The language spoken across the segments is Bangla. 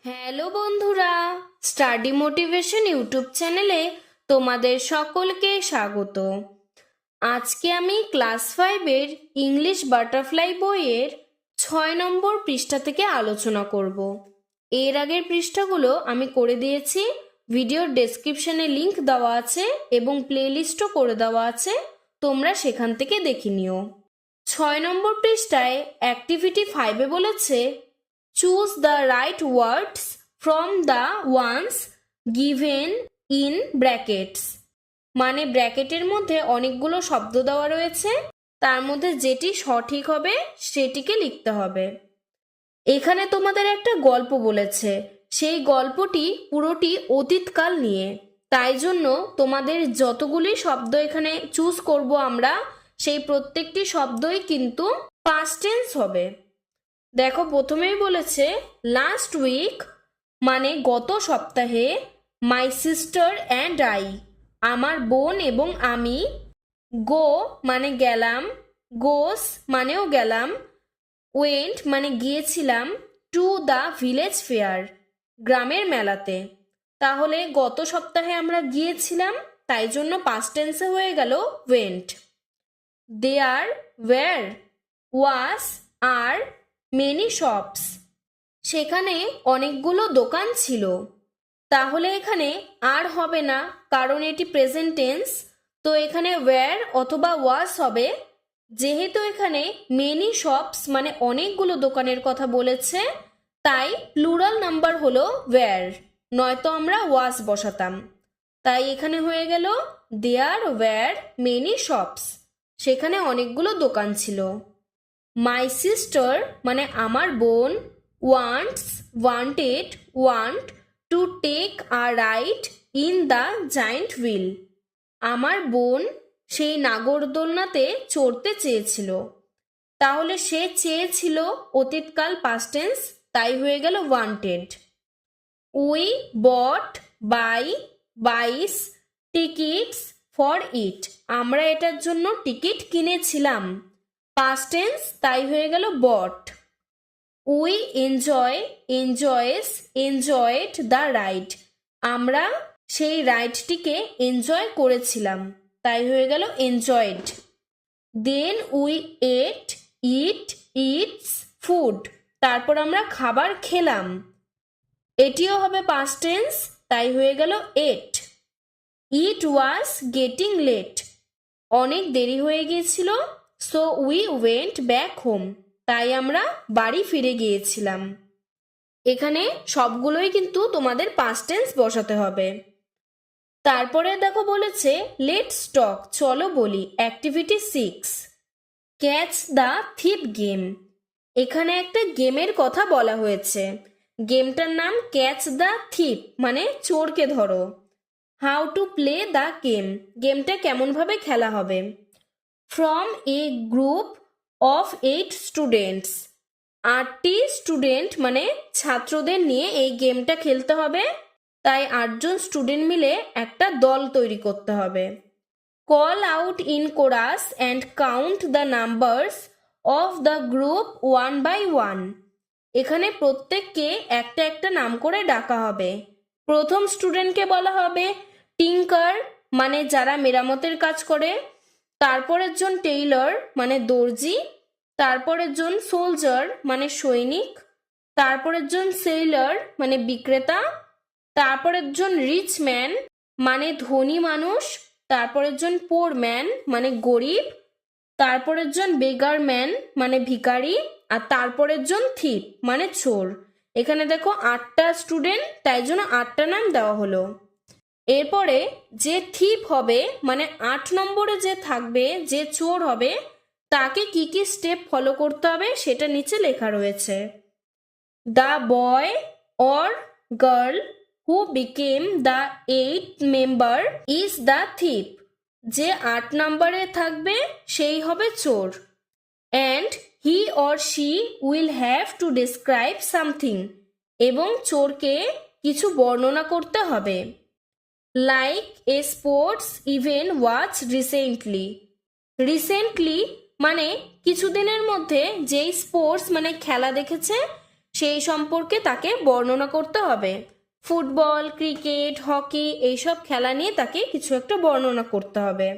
হ্যালো বন্ধুরা, স্টাডি মোটিভেশন ইউটিউব চ্যানেলে তোমাদের সকলকে স্বাগত। আজকে আমি ক্লাস 5-এর ইংলিশ বাটারফ্লাই বইয়ের 6 নম্বর পৃষ্ঠা থেকে আলোচনা করব। এর আগের পৃষ্ঠাগুলো আমি করে দিয়েছি, ভিডিওর ডেসক্রিপশনে লিংক দেওয়া আছে এবং প্লেলিস্টও করে দেওয়া আছে, তোমরা সেখান থেকে দেখে নিও। 6 নম্বর পৃষ্ঠায় অ্যাক্টিভিটি 5-এ বলেছে choose the right words from the ones given in brackets। মানে ব্র্যাকেটের মধ্যে অনেকগুলো শব্দ দেওয়া রয়েছে, তার মধ্যে যেটি সঠিক হবে সেটিকে লিখতে হবে। এখানে তোমাদের একটা গল্প বলেছে, সেই গল্পটি পুরোটি অতীতকাল নিয়ে, তাই জন্য তোমাদের যতগুলি শব্দ এখানে চুজ করব আমরা, সেই প্রত্যেকটি শব্দই কিন্তু পাস্ট টেন্স হবে। দেখো প্রথমেই বলেছে লাস্ট উইক মানে গত সপ্তাহে, মাই সিস্টার অ্যান্ড আই আমার বোন এবং আমি, গো মানে গেলাম, গোস মানেও গেলাম, ওয়েন্ট মানে গিয়েছিলাম, টু দ্য ভিলেজ ফেয়ার গ্রামের মেলাতে। তাহলে গত সপ্তাহে আমরা গিয়েছিলাম, তাই জন্য পাস্ট টেন্সে হয়ে গেল went. There were was are many shops সেখানে অনেকগুলো দোকান ছিল। তাহলে এখানে আর হবে না, কারণ এটি প্রেজেন্ট টেন্স, তো এখানে ওয়্যার অথবা ওয়াস হবে। যেহেতু এখানে মেনি শপস মানে অনেকগুলো দোকানের কথা বলেছে, তাই প্লুরাল নাম্বার হলো ওয়্যার, নয়তো আমরা ওয়াস বসাতাম। তাই এখানে হয়ে গেল দেয়ার ওয়্যার মেনি শপস, সেখানে অনেকগুলো দোকান ছিল। মাই সিস্টার মানে আমার বোন, want to take a ride in the giant wheel আমার বোন সেই নাগরদোলনাতে চড়তে চেয়েছিল। তাহলে সে চেয়েছিল অতীতকাল পাস্ট টেন্স, তাই হয়ে গেল wanted. We bought buys tickets for it আমরা এটার জন্য টিকিট কিনেছিলাম, পাস্ট টেন্স, তাই হয়ে গেল বট। উই এনজয়েড দ্য রাইড আমরা সেই রাইডটিকে এনজয় করেছিলাম, তাই হয়ে গেল enjoyed. Then we eats food তারপর আমরা খাবার খেলাম, এটিও হবে পাস্ট টেন্স, তাই হয়ে গেল এট। ইট ওয়াজ গেটিং লেট অনেক দেরি হয়ে গিয়েছিল, so we went back home তাই আমরা বাড়ি ফিরে গিয়েছিলাম। এখানে সবগুলোই কিন্তু তোমাদের পাস্ট টেন্স বসাতে হবে। তারপরে দেখো বলেছে লেটস টক চলো বলি, activity 6 catch the thief game. এখানে একটা গেমের কথা বলা হয়েছে, গেমটার নাম ক্যাচ দ্য থিপ মানে চোরকে ধরো। হাউ টু প্লে দ্য গেমটা কেমনভাবে খেলা হবে। From a group of 8 students 8টি স্টুডেন্ট মানে ছাত্রদের নিয়ে এই গেমটা খেলতে হবে, তাই 8 জন স্টুডেন্ট মিলে একটা দল তৈরি করতে হবে। Call out in chorus and count the numbers of the group 1 by 1 এখানে প্রত্যেককে একটা একটা নাম করে ডাকা হবে। প্রথম স্টুডেন্টকে বলা হবে টিঙ্কার মানে যারা মেরামতের কাজ করে, তারপরের জন টেইলর মানে দর্জি, তারপরের জন সোলজার মানে সৈনিক, তারপরের জন সেইলর মানে বিক্রেতা, তারপরের জন রিচ ম্যান মানে ধনী মানুষ, তারপরের জন পোর ম্যান মানে গরিব, তারপরের জন বেগার ম্যান মানে ভিখারি, আর তারপরের জন থিপ মানে চোর। এখানে দেখো 8টা স্টুডেন্ট, তাই জন্য 8টা নাম দেওয়া হলো। এরপরে যে থিপ হবে মানে 8 নম্বরে যে থাকবে, যে চোর হবে, তাকে কি কি স্টেপ ফলো করতে হবে সেটা নিচে লেখা রয়েছে। The boy or girl who became the 8th member is the thief যে 8 নম্বরে থাকবে সেই হবে চোর। And he or she will have to describe something এবং চোরকে কিছু বর্ণনা করতে হবে। Like a sports event watch recently মানে কিছুদিনের মধ্যে যেই স্পোর্টস মানে খেলা দেখেছে সেই সম্পর্কে তাকে বর্ণনা করতে হবে। ফুটবল, ক্রিকেট, হকি এইসব খেলা নিয়ে তাকে কিছু একটা বর্ণনা করতে হবে।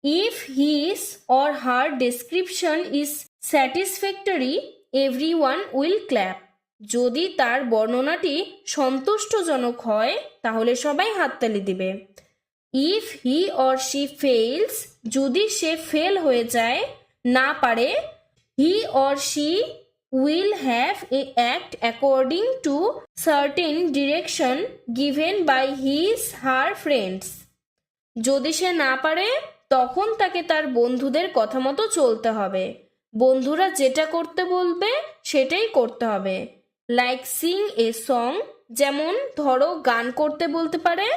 If his or her description is satisfactory everyone will clap. যদি তার বর্ণনাটি সন্তুষ্টজনক হয় তাহলে সবাই হাততালি দিবে। If he or she fails, যদি সে ফেল হয়ে যায়, না পারে, he or she will have a act according to certain direction given by his her friends। যদি সে না পারে তখন তাকে তার বন্ধুদের কথা মতো চলতে হবে। বন্ধুরা যেটা করতে বলবে সেটাই করতে হবে। লাইক সিং এ সং, যেমন ধরো গান করতে বলতে পারে,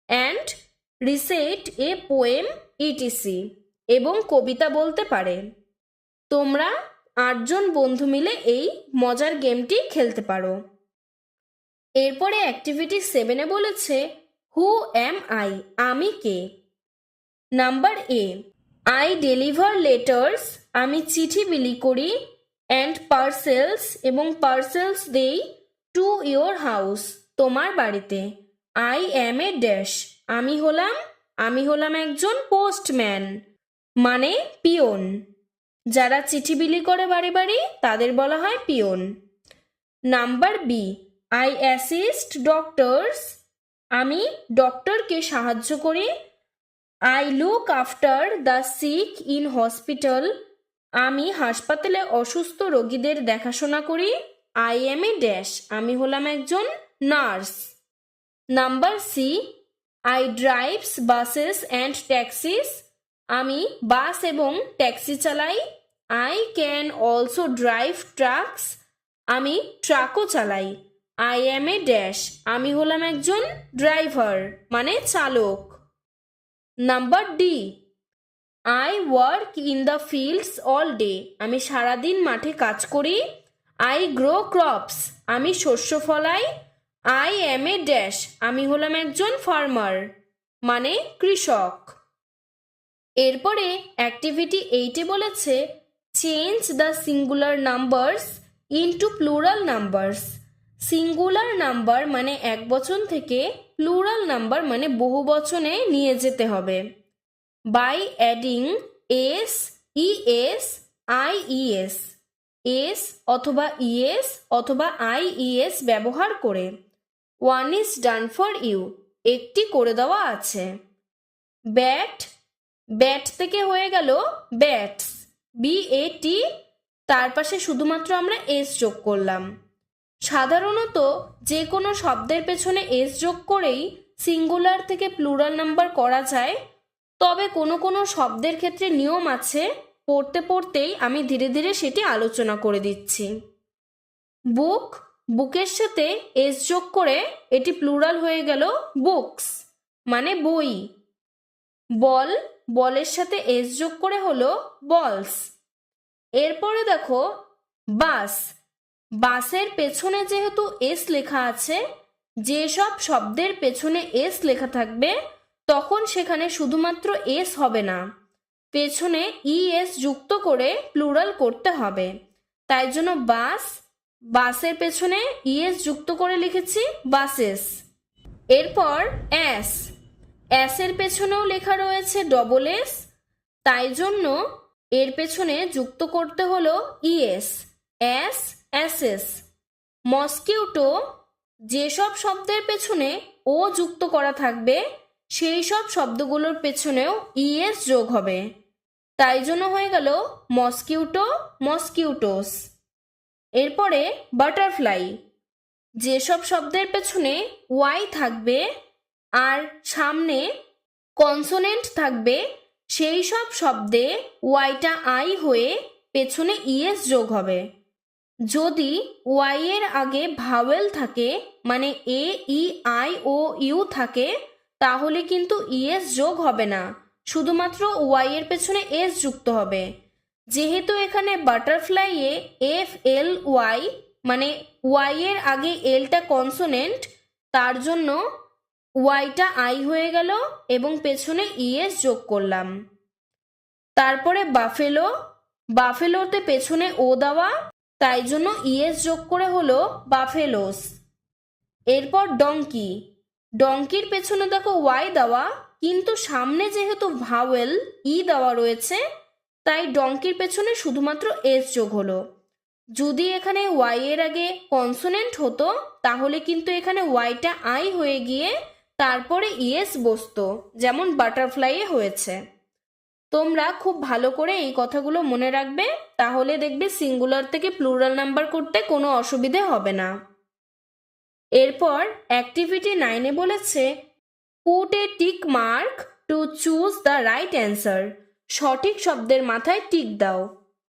and recite a poem etc, এবং কবিতা বলতে পারে। তোমরা 8 জন বন্ধু মিলে এই মজার গেমটি খেলতে পারো। এরপরে অ্যাক্টিভিটি 7-এ বলেছে হু অ্যাম আই, আমি কে। Number A, I deliver letters, আমি চিঠি বিলি করি, অ্যান্ড পার্সেলস, এবং পার্সেলস দেই, টু ইয়োর হাউস, তোমার বাড়িতে। আই অ্যাম এ ড্যাশ, আমি হলাম একজন পোস্টম্যান, মানে পিয়ন। যারা চিঠি বিলি করে বাড়ি বাড়ি তাদের বলা হয় peon. Number B, I assist doctors, আমি ডক্টরকে সাহায্য করি। I look after the sick in hospital, আমি হাসপাতালে অসুস্থ রোগীদের দেখাশোনা করি। আই এম এ ড্যাশ, আমি হলাম একজন nurse. Number C, I drives buses and taxis, আমি বাস এবং ট্যাক্সি চালাই। I can also drive trucks, আমি ট্রাকও চালাই। আই অ্যাম এ ড্যাশ, আমি হলাম একজন ড্রাইভার, মানে চালক। Number D, I work in the fields all day, আমি সারাদিন মাঠে কাজ করি। আই গ্রো ক্রপস, আমি শস্য ফলাই। আই অ্যাম এ ড্যাশ, আমি হলাম একজন ফার্মার, মানে কৃষক। এরপরে অ্যাক্টিভিটি 8-এ বলেছে change the singular numbers into plural numbers. Singular number মানে এক বচন থেকে প্লুরাল নাম্বার মানে বহু বচনে নিয়ে যেতে হবে। By adding S, ES, IES, S অথবা ইএস অথবা আইইএস ব্যবহার করে। One is done for you, একটি করে দেওয়া আছে। ব্যাট, ব্যাট থেকে হয়ে গেল ব্যাটস, বিএটি, তার পাশে শুধুমাত্র আমরা এস যোগ করলাম। সাধারণত যে কোনো শব্দের পেছনে এস যোগ করেই সিঙ্গুলার থেকে প্লুরাল নাম্বার করা যায়, তবে কোনো কোনো শব্দের ক্ষেত্রে নিয়ম আছে, পড়তে পড়তেই আমি ধীরে ধীরে সেটি আলোচনা করে দিচ্ছি। বুক, বুকের সাথে এস যোগ করে এটি প্লুরাল হয়ে গেল বুকস, মানে বই। বল, বলের সাথে এস যোগ করে হলো বলস। এরপরে দেখো বাস, বাসের পেছনে যেহেতু এস লেখা আছে, যেসব শব্দের পেছনে এস লেখা থাকবে তখন সেখানে শুধুমাত্র এস হবে না, পেছনে ইএস যুক্ত করে প্লুরাল করতে হবে। তাই জন্য বাস, বাসের পেছনে ইএস যুক্ত করে লিখেছি বাসেস। এরপর অ্যাস, অ্যাসের পেছনেও লেখা রয়েছে ডবল এস, তাই জন্য এর পেছনে যুক্ত করতে হলো ইএস, অ্যাস, অ্যাসেস। মসকিউটো, যেসব শব্দের পেছনে ও যুক্ত করা থাকবে সেই সব শব্দগুলোর পেছনেও ইএস যোগ হবে, তাই জন্য হয়ে গেল মসকিউটো, মসকিউটোস। এরপরে বাটারফ্লাই, যেসব শব্দের পেছনে ওয়াই থাকবে আর সামনে কনসোনেন্ট থাকবে সেই সব শব্দে ওয়াইটা আই হয়ে পেছনে ইএস যোগ হবে। যদি ওয়াই এর আগে ভাওয়েল থাকে মানে এ, ই, আই, ও, ইউ থাকে তাহলে কিন্তু ইএস যোগ হবে না, শুধুমাত্র ওয়াই এর পেছনে এস যুক্ত হবে। যেহেতু এখানে বাটারফ্লাইয়ে এফ এল ওয়াই মানে ওয়াই এর আগে এলটা কনসোনেন্ট, তার জন্য ওয়াইটা আই হয়ে গেল এবং পেছনে ইএস যোগ করলাম। তারপরে বাফেলো, বাফেলোতে পেছনে ও দেওয়া তাই জন্য ইএস যোগ করে হলো বাফেলোস। এরপর ডঙ্কি, ডঙ্কির পেছনে দেখো ওয়াই দেওয়া, কিন্তু সামনে যেহেতু ভাওয়েল ই দেওয়া রয়েছে তাই ডঙ্কির পেছনে শুধুমাত্র এস যোগ হলো। যদি এখানে ওয়াই এর আগে কনসোনেন্ট হতো তাহলে কিন্তু এখানে ওয়াইটা আই হয়ে গিয়ে তারপরে ইএস বসতো, যেমন বাটারফ্লাইয়ে হয়েছে। তোমরা খুব ভালো করে এই কথাগুলো মনে রাখবে, তাহলে দেখবে সিঙ্গুলার থেকে প্লুরাল নাম্বার করতে কোনো অসুবিধে হবে না। এরপর অ্যাক্টিভিটি 9-এ বলেছে put a tick mark to choose the right answer. সঠিক শব্দের মাথায় টিক দাও।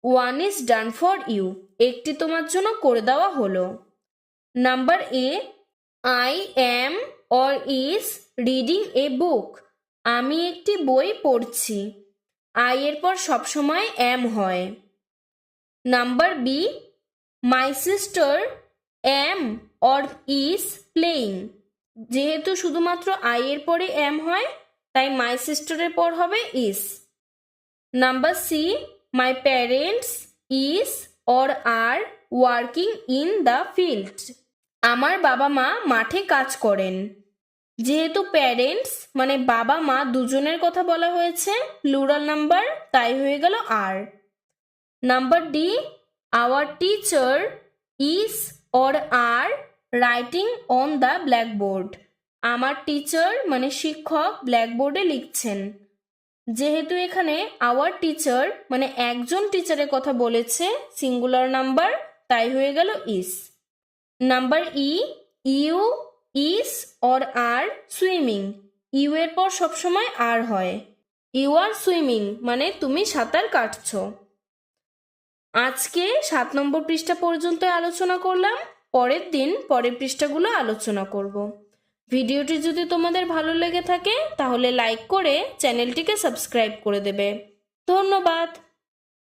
1 ইজ ডান ফর ইউ, একটি তোমার জন্য করে দেওয়া হলো। Number A, I am or is reading a book. আমি একটি বই পড়ছি। আই এর পর সবসময় অ্যাম হয়। Number B, my sister am or is playing. যেহেতু শুধুমাত্র আই এর পরে অ্যাম হয় তাই মাই সিস্টারের পর হবে is. Number C, my parents is or are working in the field. আমার বাবা মা মাঠে কাজ করেন। যেহেতু প্যারেন্টস মানে বাবা মা দুজনের কথা বলা হয়েছে, প্লুরাল নাম্বার, তাই হয়ে গেল are. Number D, our teacher is or are writing on the blackboard. আমার টিচার মানে শিক্ষক ব্ল্যাকবোর্ডে লিখছেন। যেহেতু এখানে আওয়ার টিচার মানে একজন টিচারের কথা বলেছে, সিঙ্গুলার নাম্বার, তাই হয়ে গেল is. Number E, you is or are swimming. You এর পর সবসময় আর হয়। ইউ আর সুইমিং মানে তুমি সাঁতার কাটছো। আজকে 7 নম্বর পৃষ্ঠা পর্যন্ত আলোচনা করলাম, পরের দিন পরের পৃষ্ঠাগুলো আলোচনা করব। ভিডিওটি যদি তোমাদের ভালো লেগে থাকে তাহলে লাইক করে চ্যানেলটিকে সাবস্ক্রাইব করে দেবে। ধন্যবাদ।